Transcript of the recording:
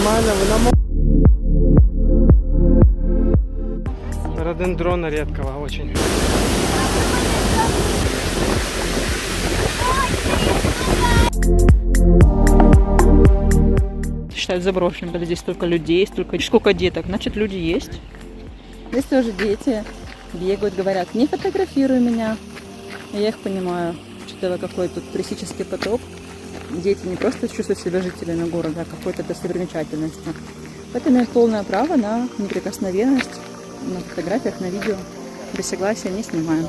Нормально, рододендрона редкого очень. Считают заброшенным, когда здесь столько людей, сколько деток, значит люди есть. Здесь тоже дети бегают, говорят, не фотографируй меня. Я их понимаю, учитывая, какой тут туристический поток. Дети не просто чувствуют себя жителями города, а какой-то достопримечательности. Поэтому имеют полное право на неприкосновенность, на фотографиях, на видео. Без согласия не снимаем.